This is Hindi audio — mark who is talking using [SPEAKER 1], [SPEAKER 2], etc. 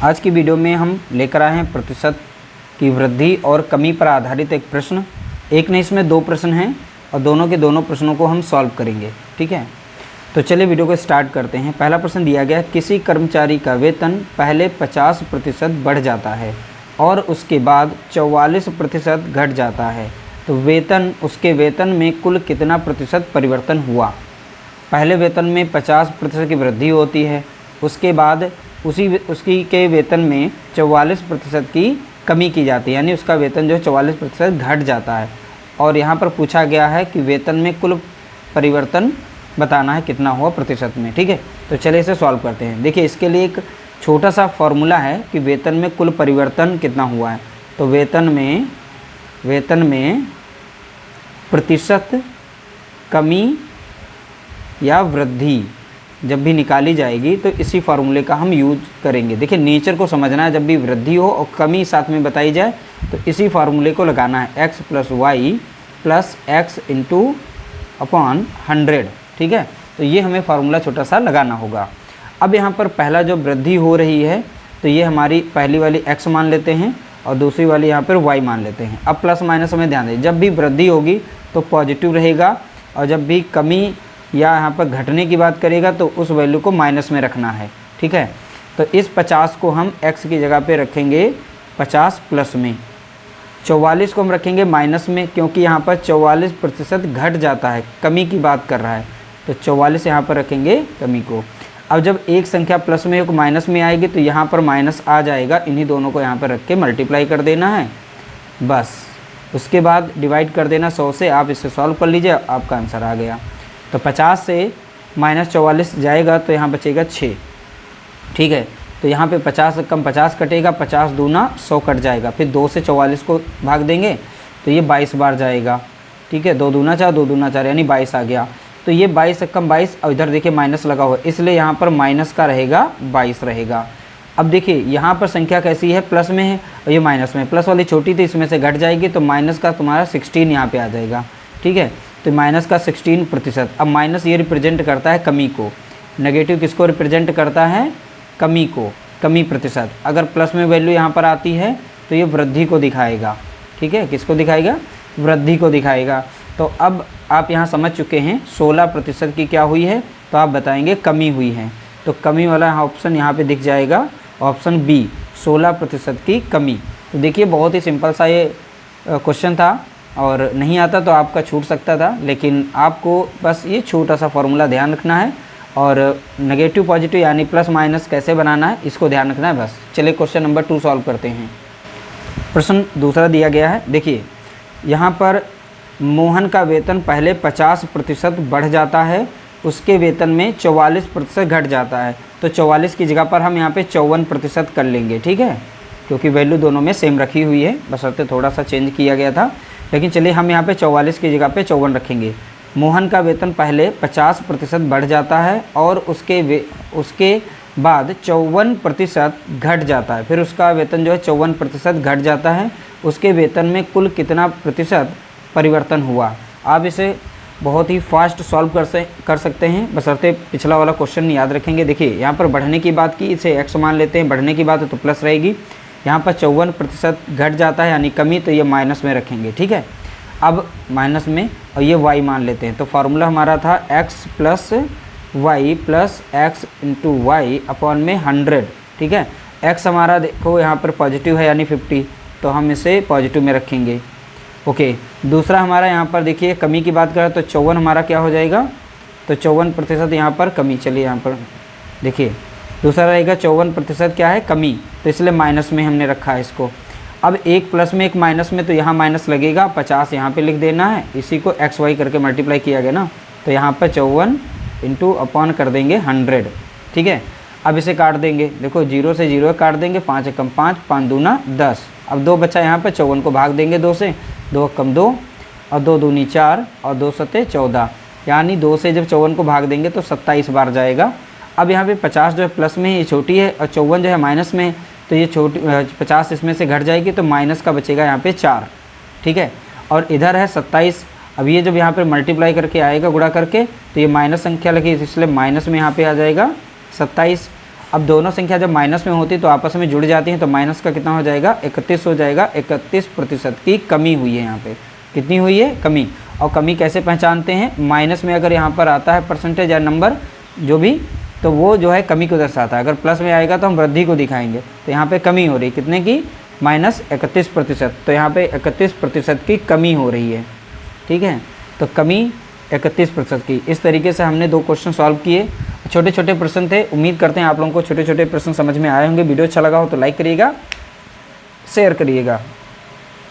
[SPEAKER 1] आज की वीडियो में हम लेकर आए हैं प्रतिशत की वृद्धि और कमी पर आधारित एक प्रश्न। एक नहीं, इसमें दो प्रश्न हैं और दोनों के दोनों प्रश्नों को हम सॉल्व करेंगे। ठीक है, तो चलिए वीडियो को स्टार्ट करते हैं। पहला प्रश्न दिया गया है, किसी कर्मचारी का वेतन पहले 50% बढ़ जाता है और उसके बाद 44% घट जाता है, तो उसके वेतन में कुल कितना प्रतिशत परिवर्तन हुआ। पहले वेतन में 50% की वृद्धि होती है, उसके बाद उसकी के वेतन में 44% की कमी की जाती है, यानी उसका वेतन जो 44% घट जाता है। और यहाँ पर पूछा गया है कि वेतन में कुल परिवर्तन बताना है कितना हुआ प्रतिशत में। ठीक है, तो चलिए इसे सॉल्व करते हैं। देखिए, इसके लिए एक छोटा सा फॉर्मूला है कि वेतन में कुल परिवर्तन कितना हुआ है। तो वेतन में प्रतिशत कमी या वृद्धि जब भी निकाली जाएगी तो इसी फार्मूले का हम यूज करेंगे। देखिए, नेचर को समझना है, जब भी वृद्धि हो और कमी साथ में बताई जाए तो इसी फार्मूले को लगाना है, x + y + x × 100। ठीक है, तो ये हमें फार्मूला छोटा सा लगाना होगा। अब यहाँ पर पहला जो वृद्धि हो रही है तो ये हमारी पहली वाली x मान लेते हैं और दूसरी वाली यहाँ पर y मान लेते हैं। अब प्लस माइनस हमें ध्यान दें, जब भी वृद्धि होगी तो पॉजिटिव रहेगा और जब भी कमी या यहाँ पर घटने की बात करेगा तो उस वैल्यू को माइनस में रखना है। ठीक है, तो इस 50 को हम x की जगह पे रखेंगे 50 प्लस में, 44 को हम रखेंगे माइनस में, क्योंकि यहाँ पर 44% घट जाता है, कमी की बात कर रहा है, तो 44 यहाँ पर रखेंगे कमी को। अब जब एक संख्या प्लस में एक माइनस में आएगी तो यहाँ पर माइनस आ जाएगा, इन्हीं दोनों को यहाँ पर रख के मल्टीप्लाई कर देना है बस। उसके बाद डिवाइड कर देना 100 से। आप इसे सॉल्व कर लीजिए, आपका आंसर आ गया। तो 50 से -44 जाएगा तो यहाँ बचेगा 6। ठीक है, तो यहाँ पे 50 से कम 50 कटेगा, 50 दूना 100 कट जाएगा, फिर 2 से 44 को भाग देंगे तो ये 22 बार जाएगा। ठीक है, 2 दूना 4, 2 दूना 4 यानी 22 आ गया। तो ये 22 से कम 22 और इधर देखिए माइनस लगा हुआ है, इसलिए यहाँ पर माइनस का रहेगा 22 रहेगा। अब देखिए यहाँ पर संख्या कैसी है, प्लस में है और ये माइनस में, प्लस वाली छोटी थी इसमें से घट जाएगी तो माइनस का तुम्हारा 16 यहाँ पे आ जाएगा। ठीक है, तो माइनस का 16%। अब माइनस ये रिप्रेजेंट करता है कमी को, नेगेटिव किसको रिप्रेजेंट करता है, कमी को, कमी प्रतिशत। अगर प्लस में वैल्यू यहाँ पर आती है तो ये वृद्धि को दिखाएगा। ठीक है, किसको दिखाएगा, वृद्धि को दिखाएगा। तो अब आप यहाँ समझ चुके हैं 16% की क्या हुई है, तो आप बताएंगे कमी हुई है। तो कमी वाला ऑप्शन यहाँ पे दिख जाएगा, ऑप्शन बी, 16% की कमी। तो देखिए, बहुत ही सिंपल सा ये क्वेश्चन था और नहीं आता तो आपका छूट सकता था, लेकिन आपको बस ये छोटा सा फॉर्मूला ध्यान रखना है और नेगेटिव पॉजिटिव यानी प्लस माइनस कैसे बनाना है इसको ध्यान रखना है बस। चलिए क्वेश्चन नंबर 2 सॉल्व करते हैं। प्रश्न दूसरा दिया गया है। देखिए, यहाँ पर मोहन का वेतन पहले 50% बढ़ जाता है, उसके वेतन में 44% घट जाता है, तो 44 की जगह पर हम यहाँ पे 54% कर लेंगे। ठीक है, क्योंकि वैल्यू दोनों में सेम रखी हुई है, बशर्ते थोड़ा सा चेंज किया गया था, लेकिन चलिए हम यहाँ पे 44 की जगह पे 54 रखेंगे। मोहन का वेतन पहले 50% बढ़ जाता है और उसके बाद 54% घट जाता है, फिर उसका वेतन जो है 54% घट जाता है, उसके वेतन में कुल कितना प्रतिशत परिवर्तन हुआ। आप इसे बहुत ही फास्ट सॉल्व कर सकते हैं, बशर्ते पिछला वाला क्वेश्चन याद रखेंगे। देखिए, यहाँ पर बढ़ने की बात की, इसे x मान लेते हैं, बढ़ने की बात है तो प्लस रहेगी। यहाँ पर 54% घट जाता है यानी कमी, तो ये माइनस में रखेंगे। ठीक है, अब माइनस में और ये y मान लेते हैं, तो फार्मूला हमारा था x + y + x × y / 100। ठीक है, x हमारा देखो यहाँ पर पॉजिटिव है यानी 50, तो हम इसे पॉजिटिव में रखेंगे। ओके, दूसरा हमारा यहाँ पर देखिए कमी की बात करें तो 54 हमारा क्या हो जाएगा, तो 54% यहाँ पर कमी। चलिए यहाँ पर देखिए, दूसरा रहेगा 54% क्या है, कमी, तो इसलिए माइनस में हमने रखा है इसको। अब एक प्लस में एक माइनस में, तो यहाँ माइनस लगेगा, 50 यहाँ पे लिख देना है, इसी को x y करके मल्टीप्लाई किया गया ना, तो यहाँ पर 54 × कर देंगे 100। ठीक है, अब इसे काट देंगे, देखो 0 से 0 काट देंगे, 5 × 5, 5 दूना 10। अब 2 बचा यहाँ पर, 54 को भाग देंगे 2 से, 2 × 2 और 2 दूनी 4 और 2 सते 14, यानी 2 से जब 54 को भाग देंगे तो 27 बार जाएगा। अब यहाँ पे 50 जो है प्लस में है, ये छोटी है, और 54 जो है माइनस में है, तो ये छोटी 50 इसमें से घट जाएगी, तो माइनस का बचेगा यहाँ पे 4। ठीक है, और इधर है 27। अब ये जब यहाँ पे मल्टीप्लाई करके आएगा गुणा करके, तो ये माइनस संख्या लगी, इसलिए माइनस में यहाँ पे आ जाएगा 27। अब दोनों संख्या जब माइनस में होती तो आपस में जुड़ जाती हैं, तो माइनस का कितना हो जाएगा 31 हो जाएगा। 31% की कमी हुई है यहाँ पे। कितनी हुई है? कमी। और कमी कैसे पहचानते हैं? माइनस में अगर यहाँ पर आता है परसेंटेज या नंबर जो भी, तो वो जो है कमी को दर्शाता है। अगर प्लस में आएगा तो हम वृद्धि को दिखाएंगे। तो यहाँ पे कमी हो रही है, कितने की? -31%। तो यहाँ पे 31% की कमी हो रही है, ठीक है। तो कमी 31% की। इस तरीके से हमने 2 क्वेश्चन सॉल्व किए। छोटे छोटे प्रश्न थे। उम्मीद करते हैं आप लोगों को छोटे छोटे प्रश्न समझ में आए होंगे। वीडियो अच्छा लगा हो तो लाइक करिएगा, शेयर करिएगा।